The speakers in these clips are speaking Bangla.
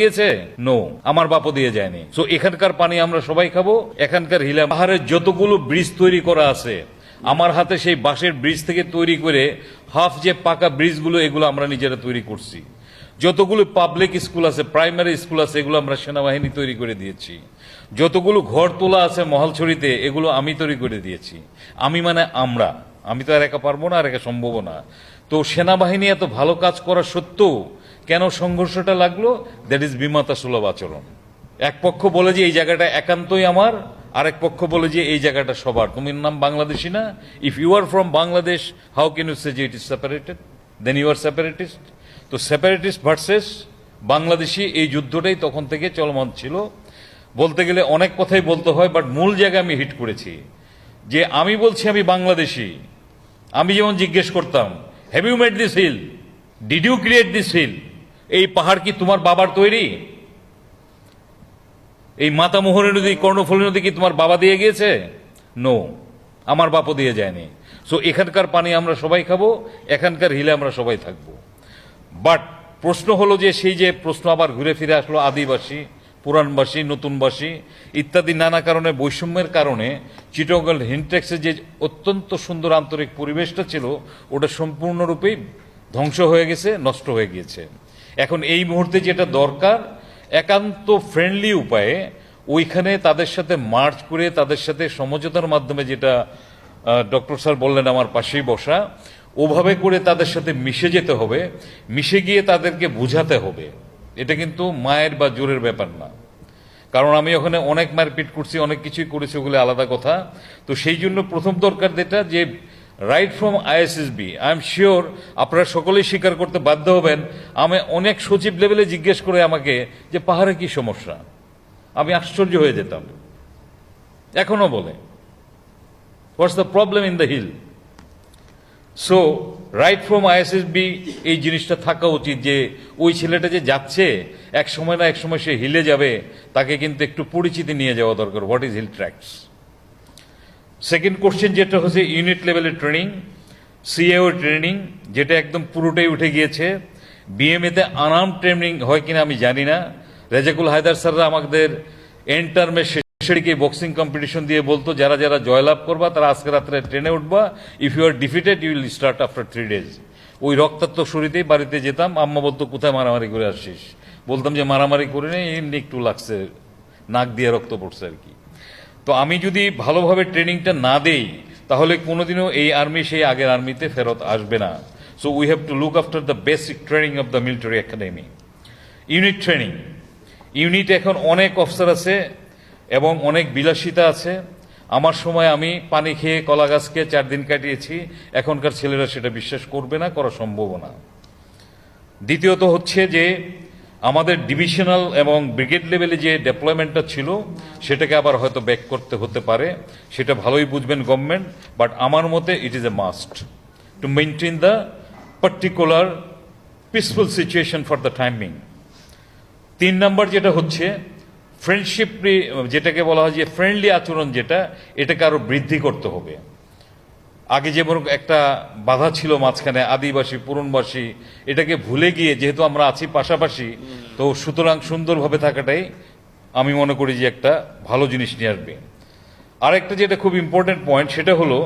দিয়েছে? নো, আমার বাপও দিয়ে যায়নি। সো এখানকার পানি আমরা সবাই খাবো। এখানকার হিলা পাহাড়ের যতগুলো ব্রিজ তৈরি করা আছে, আমার হাতে সেই বাঁশের ব্রিজ থেকে তৈরি করে হাফ যে পাকা ব্রিজগুলো, এগুলো আমরা নিজেরা তৈরি করছি। যতগুলো পাবলিক স্কুল আছে, প্রাইমারি স্কুল আছে, এগুলো আমরা সেনাবাহিনী তৈরি করে দিয়েছি। যতগুলো ঘর তোলা আছে মহালছড়িতে, এগুলো আমি তৈরি করে দিয়েছি। আমি মানে আমরা, আমি তো আর একা পারবো না, আর একা সম্ভব না। তো সেনাবাহিনী এত ভালো কাজ করা সত্ত্বেও কেন সংঘর্ষটা লাগলো? দ্যাট ইজ বিমাতা সুলভ আচরণ। এক পক্ষ বলে যে এই জায়গাটা একান্তই আমার, আরেক পক্ষ বলে যে এই জায়গাটা সবার। তুমি নাম বাংলাদেশি না? If you are from Bangladesh, how can you say যে it is separated? Then you are separatist. তো সেপারেটিস্ট ভার্সেস বাংলাদেশি, এই যুদ্ধটাই তখন থেকে চলমান ছিল। বলতে গেলে অনেক কথাই বলতে হয়, বাট মূল জায়গায় আমি হিট করেছি যে আমি বলছি আমি বাংলাদেশি। আমি যেমন জিজ্ঞেস করতাম, have you made this hill? Did you create this hill? এই পাহাড় কি তোমার বাবার তৈরি? এই মাতামোহনী নদী, কর্ণফুলী নদী কি তোমার বাবা দিয়ে গিয়েছে? নো, আমার বাপও দিয়ে যায়নি। সো এখানকার পানি আমরা সবাই খাবো, এখানকার হিলে আমরা সবাই থাকবো। বাট প্রশ্ন হলো যে, সেই যে প্রশ্ন আবার ঘুরে ফিরে আসলো, আদিবাসী, পুরাণবাসী, নতুনবাসী ইত্যাদি নানা কারণে, বৈষম্যের কারণে চিটাগং হিলট্রেক্সের যে অত্যন্ত সুন্দর আন্তরিক পরিবেশটা ছিল, ওটা সম্পূর্ণরূপেই ধ্বংস হয়ে গেছে, নষ্ট হয়ে গিয়েছে। এখন এই মুহূর্তে যেটা দরকার, একান্ত ফ্রেন্ডলি উপায়ে ওইখানে তাদের সাথে মার্চ করে, তাদের সাথে সমঝোতার মাধ্যমে, যেটা ডক্টর স্যার বললেন আমার পাশেই বসা, ওভাবে করে তাদের সাথে মিশে যেতে হবে। মিশে গিয়ে তাদেরকে বুঝাতে হবে। এটা কিন্তু মায়ের বা জোরের ব্যাপার না। কারণ আমি ওখানে অনেক মারপিট করছি, অনেক কিছুই করেছি, ওগুলো আলাদা কথা। তো সেই জন্য প্রথম দরকার যেটা, যে right from ISSB, I am sure আপনারা সকলেই স্বীকার করতে বাধ্য হবেন, আমি অনেক সচিব লেভেলে জিজ্ঞেস করে আমাকে যে পাহাড়ে কি সমস্যা, আমি আশ্চর্য হয়ে যেতাম। এখনো বলে, what's the problem in the hill? So right from ISSB এই জিনিসটা থাকা উচিত, যে ওই ছেলেটা যে যাচ্ছে, এক সময় না এক সময় সে হিলে যাবে, তাকে কিন্তু একটু পরিচিতি নিয়ে যাওয়া দরকার। What is hill tracts? Second question যেটা হচ্ছে ইউনিট লেভেলের ট্রেনিং, সিএও ট্রেনিং, যেটা একদম পুরোটাই উঠে গিয়েছে। বিএমএতে আনাম ট্রেনিং হয় কিনা আমি জানি না। রেজাকুল হায়দার স্যাররা আমাদের এন্ড টার্মের শেষের দিকে বক্সিং কম্পিটিশন দিয়ে বলতো, যারা যারা জয়লাভ করবা তারা আজকে রাত্রে ট্রেনে উঠবা, if you are defeated you will start after 3 days। ওই রক্তাক্ত শরীরেই বাড়িতে যেতাম। আম্মা বলতো, কোথায় মারামারি করে আসছিস? বলতাম যে মারামারি করে নেই, এমনি একটু লাগছে, নাক দিয়ে রক্ত পড়ছে আর কি। তো আমি যদি ভালোভাবে ট্রেনিংটা না দেই, তাহলে কোনোদিনও এই আর্মি সেই আগের আর্মিতে ফেরত আসবে না। So we have to look after the basic training of the military academy. Unit training, ইউনিটে এখন অনেক অফিসার আছে এবং অনেক বিলাসিতা আছে। আমার সময় আমি পানি খেয়ে, কলা গাছ খেয়ে 4 দিন কাটিয়েছি। এখনকার ছেলেরা সেটা বিশ্বাস করবে না, করা সম্ভব না। দ্বিতীয়ত হচ্ছে যে আমাদের ডিভিশনাল এবং ব্রিগেড লেভেলে যে ডেপ্লয়মেন্টটা ছিল, সেটাকে আবার হয়তো ব্যাক করতে হতে পারে। সেটা ভালোই বুঝবেন গভর্নমেন্ট, বাট আমার মতে it is a must to maintain the particular peaceful situation for the timing. 3 নম্বর যেটা হচ্ছে ফ্রেন্ডশিপ, যেটাকে বলা হয় যে ফ্রেন্ডলি আচরণ, যেটা এটাকে আরো বৃদ্ধি করতে হবে। আগে যেমন একটা বাধা ছিল মাঝখানে, আদিবাসী পুরনবাসী, এটাকে ভুলে গিয়ে যেহেতু আমরা আছি পাশাপাশি, তো সুতরাং সুন্দরভাবে থাকাটাই আমি মনে করি যে একটা ভালো জিনিস নিয়ে আসবে। আরেকটা যেটা খুব ইম্পর্টেন্ট পয়েন্ট, সেটা হলো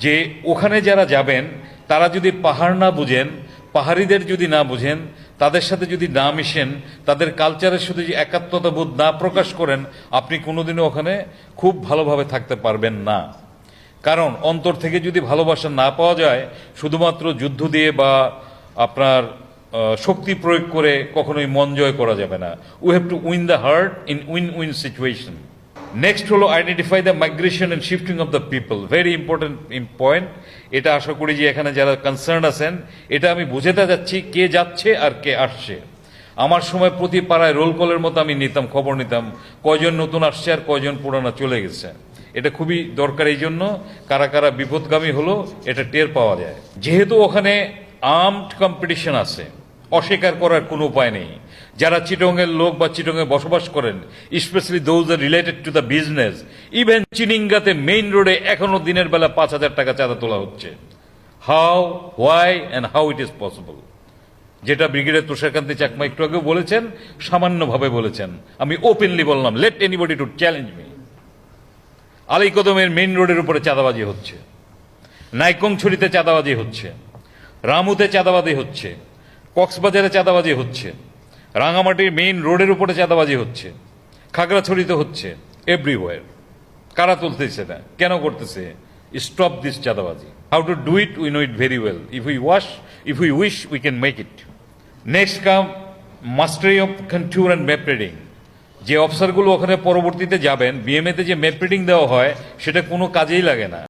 যে ওখানে যারা যাবেন তারা যদি পাহাড় না বুঝেন, পাহাড়িদের যদি না বুঝেন, তাদের সাথে যদি না মিশেন, তাদের কালচারের সাথে যদি একাত্মতা বোধ না প্রকাশ করেন, আপনি কোনোদিনও ওখানে খুব ভালোভাবে থাকতে পারবেন না। কারণ অন্তর থেকে যদি ভালোবাসা না পাওয়া যায়, শুধুমাত্র যুদ্ধ দিয়ে বা আপনার শক্তি প্রয়োগ করে কখনোই মন জয় করা যাবে না। We have to win the heart in win win situation. Next হলো identify the migration and shifting of the people. Very important point. এটা আশা করি যে এখানে যারা কনসার্ন আছেন, এটা আমি বুঝাতে যাচ্ছি কে যাচ্ছে আর কে আসছে। আমার সময় প্রতি পাড়ায় রোল কলের মতো আমি নিতাম, খবর নিতাম কয়জন নতুন আসছে আর কয়জন পুরানো চলে গেছে। এটা খুবই দরকার, এই জন্য কারা কারা বিপদগামী হলো এটা টের পাওয়া যায়। যেহেতু ওখানে আর্মড কম্পিটিশন আছে, অস্বীকার করার কোনো উপায় নেই। যারা চিটংয়ের লোক বা চিটংয়ে বসবাস করেন, specially those are related to the business, even চিনিঙ্গাতে মেইন রোডে এখনো দিনের বেলা 5,000 টাকা চাঁদা তোলা হচ্ছে। How, why and how it is possible? যেটা ব্রিগেডিয়ার তুষারকান্তি চাকমা একটু আগেও বলেছেন, সামান্যভাবে বলেছেন। আমি ওপেনলি বললাম, let anybody to challenge me. আলীকদমের মেইন রোডের উপরে চাঁদাবাজি হচ্ছে, নাইকংছড়িতে চাঁদাবাজি হচ্ছে, রামুতে চাঁদাবাজি হচ্ছে, কক্সবাজারে চাঁদাবাজি হচ্ছে, রাঙামাটির মেইন রোডের উপরে চাঁদাবাজি হচ্ছে, খাগড়াছড়িতে হচ্ছে, এভরিওয়্যার। কারা তুলতেছে না, কেন করতেছে? স্টপ দিস চাঁদাবাজি। How to do it we know it very well. If we wish we can make it. Next come mastery of contour and map reading. যে অফিসারগুলো ওখানে পরবর্তীতে যাবেন, বিএমএতে যে ম্যাপ রিডিং দেওয়া হয় সেটা কোনো কাজেই লাগে না।